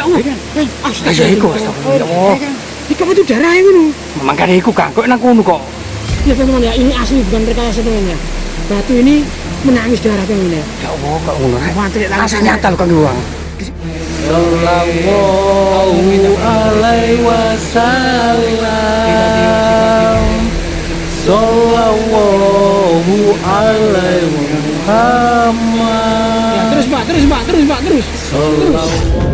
Masya Allah. Astagfirullah. Iku itu darah itu. Makanya iku Kang, kok nang kono kok. Ya teman-teman ya, ini asli bukan rekayasa teman ya. Batu ini menangis darah teman ya. Ya Allah, kok ngono. Rasa nyata lho Kang Iwang. Sallallahu alaihi wasallam. Sallallahu alaihi Muhammad. Ya, terus Pak. Sallallahu.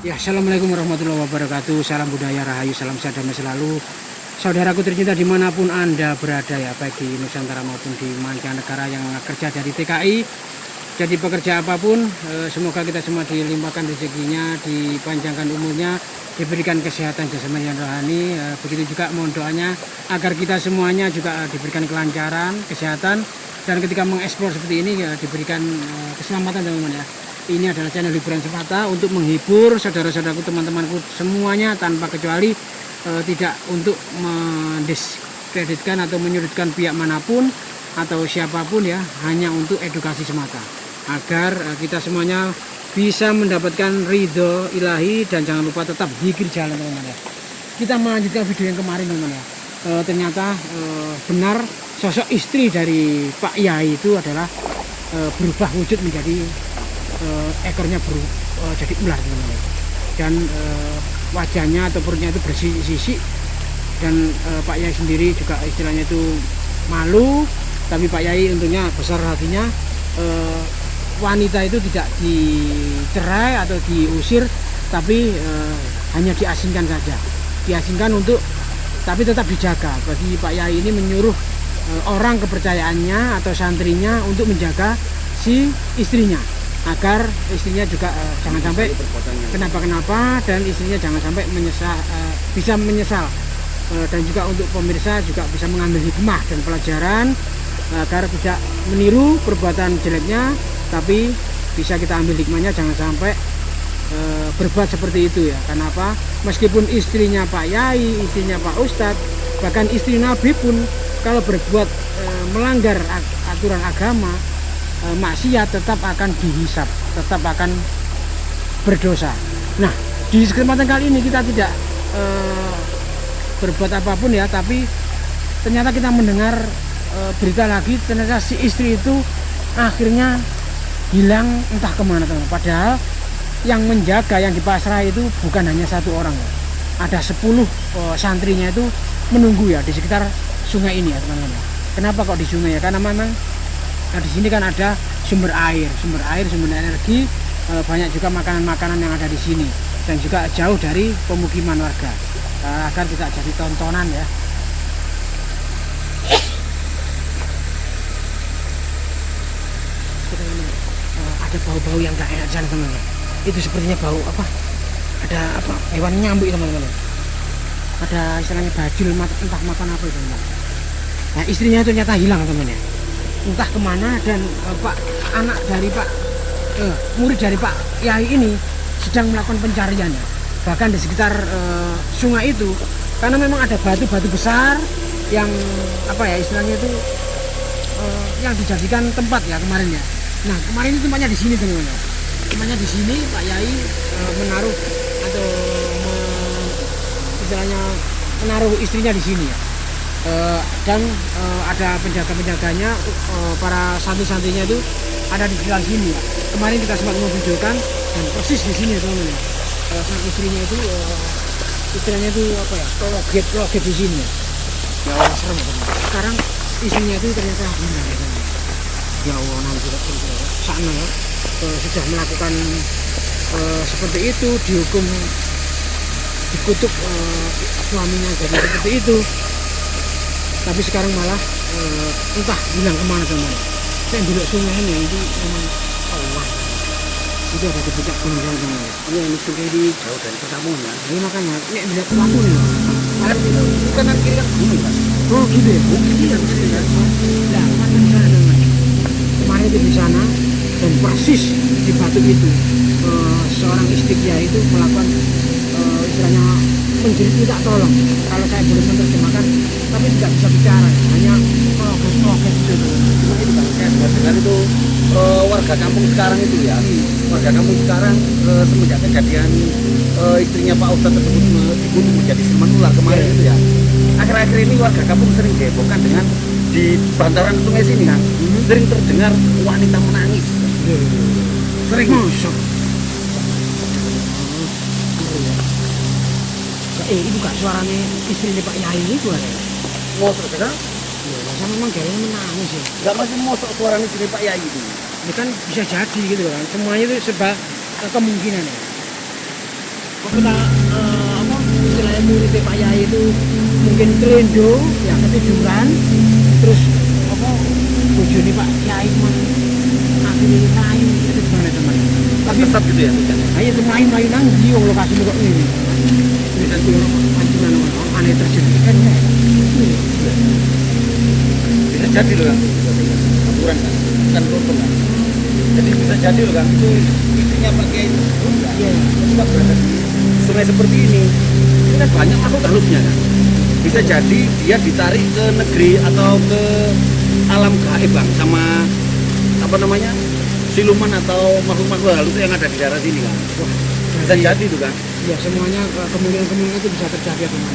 Ya, assalamualaikum warahmatullahi wabarakatuh. Salam budaya rahayu, salam sehat damai selalu. Saudaraku tercinta dimanapun Anda berada ya, baik di Nusantara maupun di mancanegara yang kerja dari TKI. Jadi pekerja apapun, semoga kita semua dilimpahkan rezekinya, dipanjangkan umurnya, diberikan kesehatan jasmani dan rohani. Begitu juga mohon doanya agar kita semuanya juga diberikan kelancaran, kesehatan, dan ketika mengeksplor seperti ini ya, diberikan keselamatan teman-teman ya. Ini adalah channel hiburan semata untuk menghibur saudara-saudaraku, teman-temanku semuanya tanpa kecuali, tidak untuk mendiskreditkan atau menyudutkan pihak manapun atau siapapun ya, hanya untuk edukasi semata agar kita semuanya bisa mendapatkan ridho ilahi. Dan jangan lupa tetap zikir jalan teman-teman ya. Kita melanjutkan video yang kemarin teman-teman ya. Ternyata benar sosok istri dari Pak Yai itu adalah berubah wujud menjadi ekornya jadi ular teman-teman, dan wajahnya atau perutnya itu bersisik, dan Pak Yai sendiri juga istilahnya itu malu, tapi Pak Yai untungnya besar hatinya. Wanita itu tidak dicerai atau diusir, tapi hanya diasingkan saja, untuk tapi tetap dijaga. Bagi Pak Yai ini menyuruh orang kepercayaannya atau santrinya untuk menjaga si istrinya, agar istrinya juga jangan sampai kenapa-kenapa, dan istrinya jangan sampai bisa menyesal. Dan juga untuk pemirsa juga bisa mengambil hikmah dan pelajaran agar tidak meniru perbuatan jeleknya, tapi bisa kita ambil hikmahnya, jangan sampai berbuat seperti itu ya. Kenapa? Meskipun istrinya Pak Yai, istrinya Pak Ustadz, bahkan istri Nabi pun kalau berbuat melanggar aturan agama, maksiat, tetap akan dihisap, tetap akan berdosa. Nah, di kesempatan kali ini kita tidak berbuat apapun ya, tapi ternyata kita mendengar berita lagi, ternyata si istri itu akhirnya hilang entah kemana teman. Padahal yang menjaga, yang dipasrah itu bukan hanya satu orang ya. Ada 10 santrinya itu menunggu ya di sekitar sungai ini ya teman-teman. Kenapa kok di sungai ya? Karena memang di sini kan ada sumber air, sumber energi, banyak juga makanan-makanan yang ada di sini, dan juga jauh dari pemukiman warga, agar tidak jadi tontonan ya. Ada bau-bau yang tak enak sana teman-teman. Itu sepertinya bau apa? Ada apa? Hewan nyamuk teman-teman. Ada istilahnya bajul, entah makan apa itu teman-teman. Nah, istrinya itu ternyata hilang teman-teman ya. Entah kemana, dan anak dari murid dari Pak Yai ini sedang melakukan pencarian ya. Bahkan di sekitar sungai itu, karena memang ada batu-batu besar yang istilahnya itu yang dijadikan tempat ya kemarin ya. Nah, kemarin itu tempatnya di sini teman-teman. Tempatnya di sini Pak Yai menaruh atau istilahnya menaruh istrinya di sini ya. Dan ada penjaga-penjaganya, para santri-santrinya itu ada di sekitar sini ya. Kemarin kita sempat memvideokan dan persis di sini ya teman-teman ya. Sang istrinya itu istilahnya itu apa ya, loget di sini ya. Ya Allah, serem teman. Sekarang istrinya itu ternyata hilang ya teman. Ya Allah, nanti sana ya sudah melakukan seperti itu, dihukum, dikutuk suaminya jadi seperti itu, tapi sekarang malah entah hilang kemana teman. Saya duduk sungai ini itu memang Allah itu ada di puncak gunung teman. Iya, ini sungai di jauh dari kotamu ya. Ini makanya ini dilihat pelaku nih. Itu kanan kiri kan gunung kan. Oh gitu ya. Iya, kiri kan. Nah, kemarin di sana teman. Kemarin itu di sana dan persis di batu itu seorang istrinya itu melakukan istilahnya menjerit minta tolong. Kalau saya boleh menerjemahkan, tapi tidak bisa bicara, hanya proges gitu. Cuma itu kan saya sudah dengar itu warga kampung sekarang itu ya. Warga kampung sekarang semenjak kejadian istrinya Pak Ustadz tersebut dibunuh menjadi siluman ular kemarin itu ya. Akhir-akhir ini warga kampung sering dihebohkan dengan di bantaran sungai sini kan. Sering terdengar wanita menangis. Sering. Masuk. Itu kak suaranya istrinya Pak Yai itu ada. Mosok kan? Ya, masa memang gayanya menangis ya. Gak masih mosok suaranya sini Pak Yai itu. Ini kan bisa jadi gitu kan. Semuanya itu serba kemungkinan ya. Kok kita apa istilahnya muridnya Pak Yai itu mungkin kelendo ya ketiduran, terus apa bojone Pak Yai akhirnya main itu gimana teman? Tapi sesat gitu ya. Ayo tuh main nang di lokasi kok ini. Ini kan tuh pancingan orang aneh terjadi kan ya. Bisa jadi loh kan. Aturan kan. Bukan hukum kan. Jadi bisa jadi loh kan. Itu istrinya pakai Iya. tetap berada di sungai seperti ini. Ini kan banyak makhluk halusnya kan. Bisa jadi dia ditarik ke negeri atau ke alam gaib bang sama apa namanya siluman atau makhluk-makhluk halus yang ada di daerah sini kan. Wah, Bisa jadi itu kan. ya semuanya kemungkinan itu bisa terjadi teman.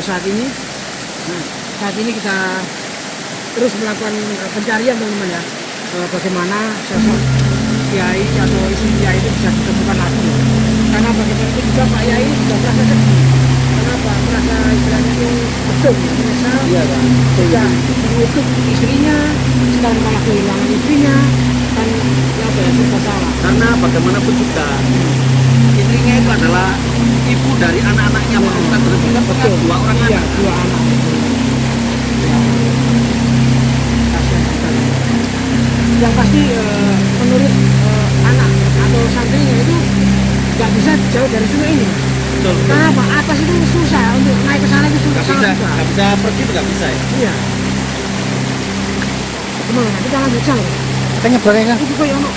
Saat ini kita terus melakukan pencarian teman-teman ya. Bagaimana sosok Kiai atau istri Kiai itu bisa ditemukan lagi. Karena bagaimanapun juga Pak Yai ini sudah merasa sedih. Kenapa? Merasa istilahnya itu betul, menyesal. Iya kan. Sudah mengutuk istrinya, sekarang malah kehilangan istrinya. Kan ya apa ya, serba salah. Karena bagaimanapun juga istrinya itu adalah ibu dari anak-anaknya Pak Ustadz tersebut kan punya Betul. dua orang Iya, anak. dua anak. Ya. Kasihan sekali. Yang pasti menurut anak atau santrinya itu nggak bisa jauh dari sungai ini. Betul. Kenapa? Atas itu susah untuk naik ke sana itu Nggak sangat bisa, susah. nggak bisa pergi itu nggak bisa ya. Iya. Gimana? Kita lanjut jalan. Katanya boleh kan? Itu kayak ono.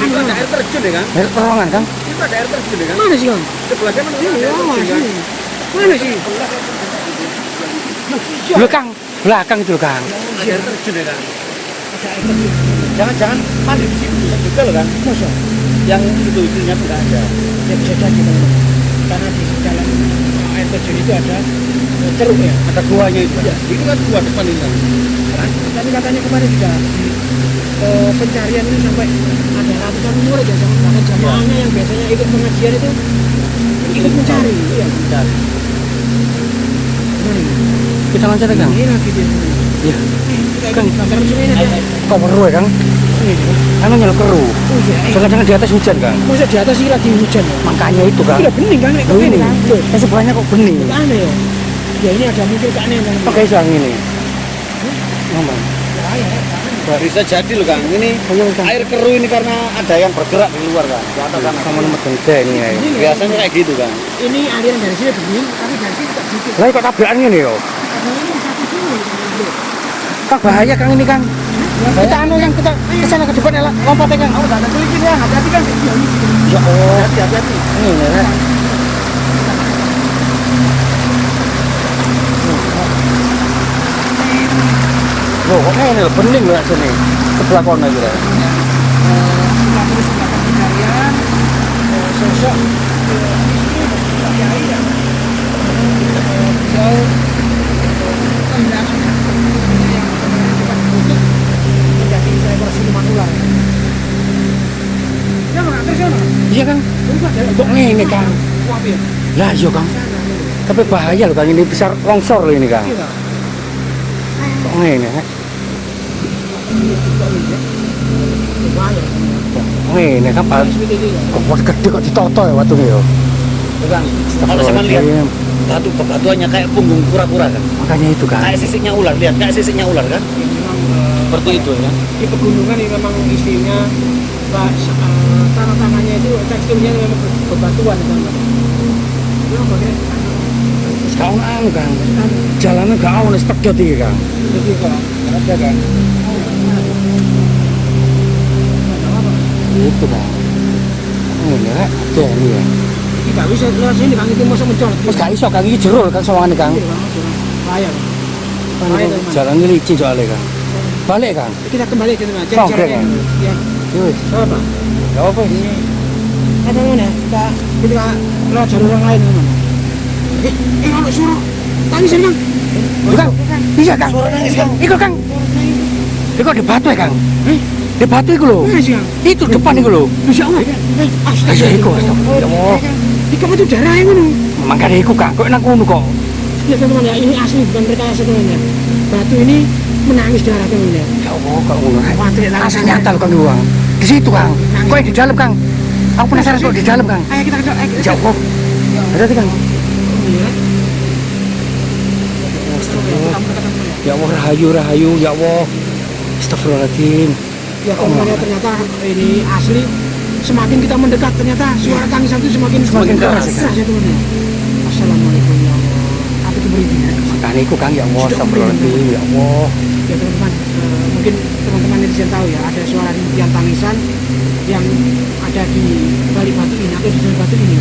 Itu ada air terjun ya kan? Air terowongan kan? Itu ada air terjun ya kan? Mana sih Kang? Sebelah kanan itu ada Ini air lama terjun kan? sini. Mana sih? Belakang, belakang itu loh, Kang. Ada air terjun ya kan? Ada air terjun. Jangan-jangan mandi di situ juga loh kan? Masa? Yang itu istrinya tuh nggak ada. Ya bisa jadi teman-teman. Karena di dalam air terjun itu ada ceruk ya. Ada guanya itu. Ya. Itu kan gua depan ini kan. Tapi katanya kemarin juga pencarian ini sampai ada ratusan murid ya, sama bahkan jamaahnya yang biasanya ikut pengajian itu ikut mencari. Iya. Mencari. Gimana ini? Kita lanjut ya, Kang. Ini lagi dia. Iya. Kan bantaran sungai ini ada. Kok keru ya, Kang? Ini. Anu nyel keru. Oh iya. Jangan-jangan di atas hujan, Kang. Masa di atas ini lagi hujan ya? Makanya itu, Kang. Ini udah bening kan? Loh ini, kan? Loh, yang sebelahnya kok bening. aneh ya. Ya ini ada mungkin keanehan. Pakai yang ini. Ngomong. Ya, Bisa jadi loh Kang. Ini Ayo, Kang. air keruh ini karena ada yang bergerak di luar kan. Di atas sana. Sama nomor gede ini ya. Ini Biasanya kayak gitu kan. ini aliran dari sini begini, tapi dari sini tak sedikit. Lah kok tabrakan ini yo? Karena ini satu sini. Kang bahaya, Kang, ini, Kang. Kita anu yang kita ke sana ke depan ya, lompat ya, Kang. Oh, ada tulisin ya, hati-hati kan. Ya Allah. Hati-hati. Ini ya. Loh, kok ini loh, bening loh sini. Sebelah kono gitu. Kita terus melakukan pencarian sosok soal kehilangan yang cepat untuk menjadi seekor siluman ular. Ya Bang, terus ya Bang. Iya Kang. Kok ngene Kang? Kuat ya. Lah iya Kang. Tapi bahaya loh Kang, ini besar longsor loh ini Kang. Iya. Kok ngene? Bahaya. Kok ngene kan Pak? Kok buat gede kok ditoto ya waktu ini ya. Bang, kalau saya lihat batuannya kayak punggung kura-kura kan. Makanya itu Kang. Kayak sisiknya ular, lihat kayak sisiknya ular kan. Memang Seperti itu ya. di pegunungan ini memang istilahnya tanah-tanahnya itu teksturnya memang berbatuan teman-teman. Ya makanya Sekarang anu Kang. Jalannya gak awan wis tegot iki Kang. jadi kok ada kan. Itu Kang. Ngene rek, ini ya. Iki gak bisa lewat sini Kang, itu masa mencolot. Wis gak iso Kang, iki jero Kang sawangane Kang. Bahaya. Bahaya teman. Jalannya licin soalnya Kang. Balik Kang. Kita kembali ke teman. Songke, Kang. Ya. Wis. Apa? Ya apa ini? Ada mana? Kita lewat jalur yang lain teman. Kalau suara tangis Kang. Bukan. Iya Kang. Suara nangis, Kang. Iku Kang. Iku di batu ya Kang. Di batu iku lho. Mana sih Kang? Itu depan iku lho. Insya Allah. Ayo iku astagfirullah. Ya Allah. Iku itu darah yang ngono. Mangkane iku Kang, kok nang kono kok. Ya teman-teman ya, ini asli bukan rekayasa teman ya. Batu ini menangis darah teman ya. Ya Allah, kok ngono. Wantri lah. Asli nyata lho Kang Iwang. Di situ Kang. Kok di dalam Kang. Aku penasaran kok di dalam Kang. Ayo kita ke Ya Allah. Berarti Kang. Ya Allah, rahayu, ya Allah. Astagfirullahaladzim. Ya teman-teman ternyata ini asli. Semakin kita mendekat ternyata suara tangisan itu semakin keras, ya teman ya. Assalamualaikum ya Allah. Apa itu berizin? Makanya iku Kang, ya Allah, astagfirullahaladzim, ya Allah. Ya teman-teman, mungkin teman-teman netizen tahu ya, ada suara rintian tangisan yang ada di balik batu ini atau di dalam batu ini.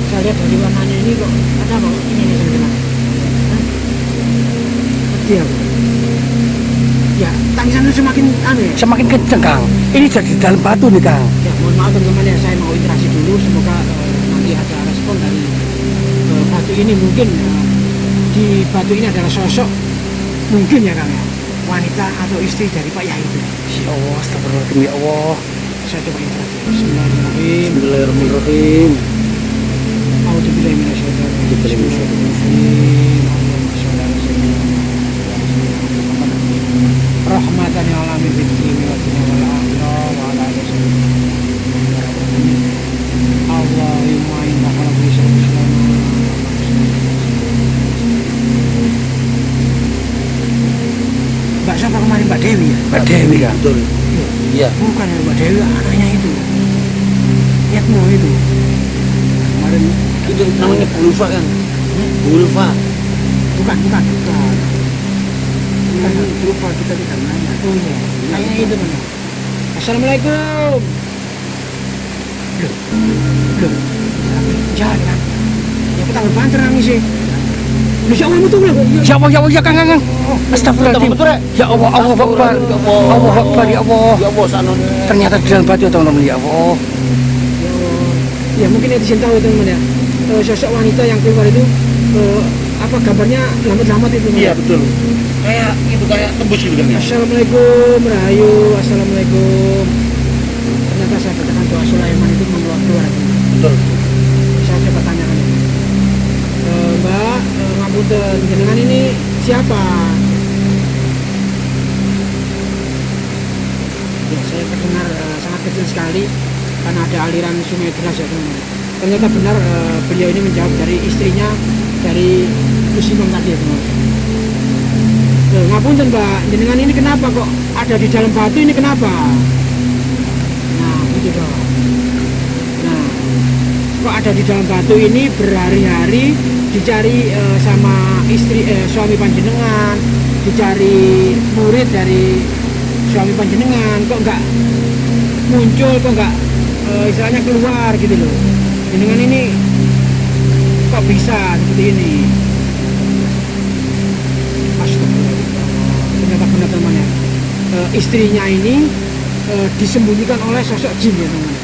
Saya lihat dari warnanya ini kok ada apa? Ini teman-teman. Dia. Ya, tangisan itu semakin aneh. Semakin kenceng Kang. Ini jadi di dalam batu nih Kang. Ya, mohon maaf teman-teman ya, saya mau interaksi dulu. Semoga nanti ada respon dari batu ini. Mungkin di batu ini adalah sosok mungkin ya Kang ya, wanita atau istri dari Pak Yai itu. Ya Allah, astagfirullahaladzim, ya Allah. Saya coba interaksi. Bismillahirrahmanirrahim. Bismillahirrahmanirrahim. A'udzubillahi minasyaitonir rajim. Bismillahirrahmanirrahim. Allahumma sholli ala sayyidina rahmatan lil alamin fid dunya wal akhirah wa ala alihi Allahumma innaka la Mbak siapa kemarin Mbak Dewi ya? Mbak Dewi Kang. Betul. Iya. Bukan ya Mbak Dewi, anaknya itu. Yatmo itu. Kemarin itu namanya Bulfa kan. Bulfa. Bukan. Bukan lupa kita tidak nanya. Oh iya. Kayaknya itu mana? Assalamualaikum. Loh. Jalan kan? Ya kita berbanter nangis sih. Insya Allah betul lah. Ya Allah, ya Allah, ya Kang. Astagfirullahaladzim. Ya Allah, Allah Akbar. Allah Akbar, ya Allah. Ya Allah sanon. Ternyata di dalam batu teman-teman, ya Allah. Ya Allah. Ya mungkin netizen tahu teman-teman ya. Sosok wanita yang keluar itu apa gambarnya lambat-lambat itu. Iya betul. Kayak itu kayak tembus gitu kan ya. Assalamualaikum, Rahayu. Assalamualaikum. Ternyata saya katakan doa Sulaiman itu keluar. Betul. Saya coba tanyakan. Mbak, ngapunten, jenengan ini siapa? Ya, saya terdengar sangat kecil sekali karena ada aliran sungai deras ya teman-teman. Ternyata benar beliau ini menjawab dari istrinya dari Musiman tadi ya teman-teman. Ngapunten Mbak, jenengan ini kenapa kok ada di dalam batu ini kenapa? Nah, itu dong. Nah, kok ada di dalam batu ini berhari-hari dicari sama istri suami panjenengan, dicari murid dari suami panjenengan, kok nggak muncul, kok nggak istilahnya keluar gitu loh. Jenengan ini kok bisa seperti ini? Ternyata benar teman ya, istrinya ini disembunyikan oleh sosok jin ya teman.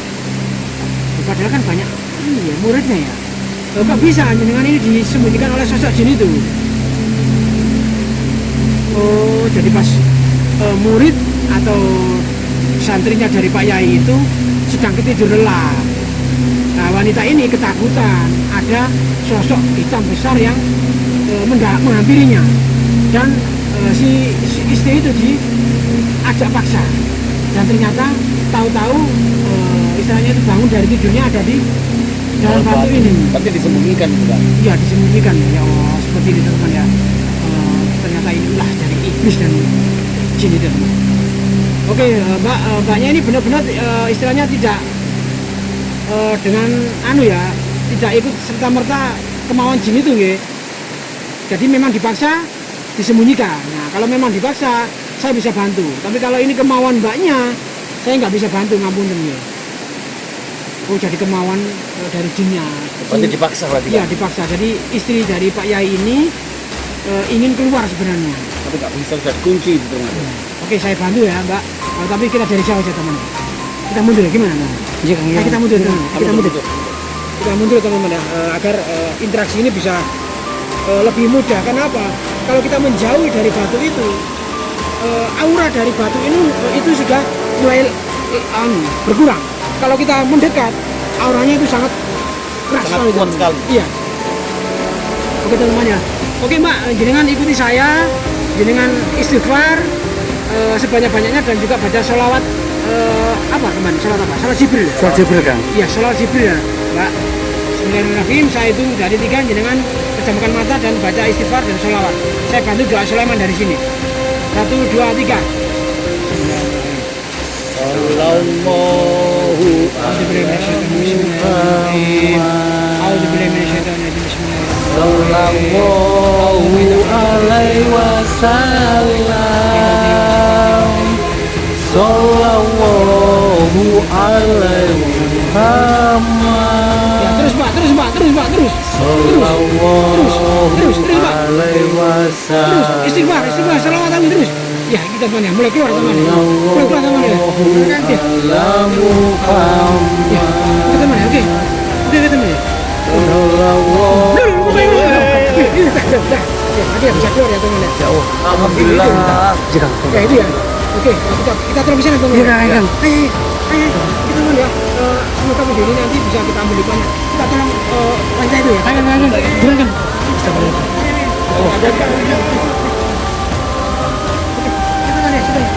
Padahal kan banyak ini ya muridnya ya. kok bisa jenengan ini disembunyikan oleh sosok jin itu? Oh, jadi pas murid atau santrinya dari Pak Yai itu sedang tidur lelap. Nah, wanita ini ketakutan ada sosok hitam besar yang menghampirinya, dan si istri itu diajak paksa, dan ternyata tahu-tahu istilahnya itu bangun dari tidurnya ada di dalam batu ini. Tapi disembunyikan juga. Iya, disembunyikan. Ya Allah, seperti ini teman-teman ya. Ternyata inilah dari iblis dan jin itu teman. Oke, mbaknya ini benar-benar istilahnya tidak dengan tidak ikut serta merta kemauan jin itu ya. Jadi memang dipaksa disembunyikan. Nah, kalau memang dipaksa saya bisa bantu. Tapi kalau ini kemauan mbaknya, saya nggak bisa bantu, ngapunten ya. Oh, jadi kemauan dari jinnya. Berarti dipaksa berarti. Iya, dipaksa. Jadi istri dari Pak Yai ini ingin keluar sebenarnya. Tapi nggak bisa, sudah dikunci gitu. Oke, saya bantu ya, Mbak. Tapi kita dari jauh aja, teman. Kita mundur ya, gimana? Iya, Kang. Nah, kita mundur, teman. Kita mundur. Kita mundur, teman-teman ya, agar interaksi ini bisa lebih mudah. Kenapa? Kalau kita menjauhi dari batu itu, aura dari batu ini itu sudah mulai berkurang. Kalau kita mendekat, auranya itu sangat keras Sangat kuat sekali. Iya. Oke, teman-teman ya. Oke, Mbak, jenengan ikuti saya, jenengan istighfar sebanyak-banyaknya dan juga baca sholawat apa teman? Sholawat apa? Sholawat Jibril. Soal Jibril, Kang. Iya, sholawat Jibril ya, Mbak. Bismillahirrahmanirrahim. Saya itu dari 3 jenengan pejamkan mata dan baca istighfar dan sholawat. Saya bantu doa Sulaiman dari sini. 1, 2, 3. Sallallahu Bismillahirrahmanirrahim. A'udzubillahi minasyaitonirrajim. Bismillahirrahmanirrahim. Sallallahu alaihi wasallam. Sallallahu alaihi wasallam. Ya, terus Pak, terus. Sallallahu Terus, Pak. alaihi wasallam. Terus, istighfar, sholawatan terus. Ya, kita teman ya, mulai keluar teman ya. Mulai keluar teman ya. Kan dia. Ya, kita teman ya, oke. Oke, kita teman ya. Ya, nanti ya bisa keluar ya teman ya. Alhamdulillah. Ya itu ya. Oke, kita terus sana teman. Iya, Kang. Ayo, kita teman ya. Semoga video ini nanti bisa kita ambil banyak. Kita tolong wanita itu ya. Ayo. Silakan. Kita teman ya, sudah ya.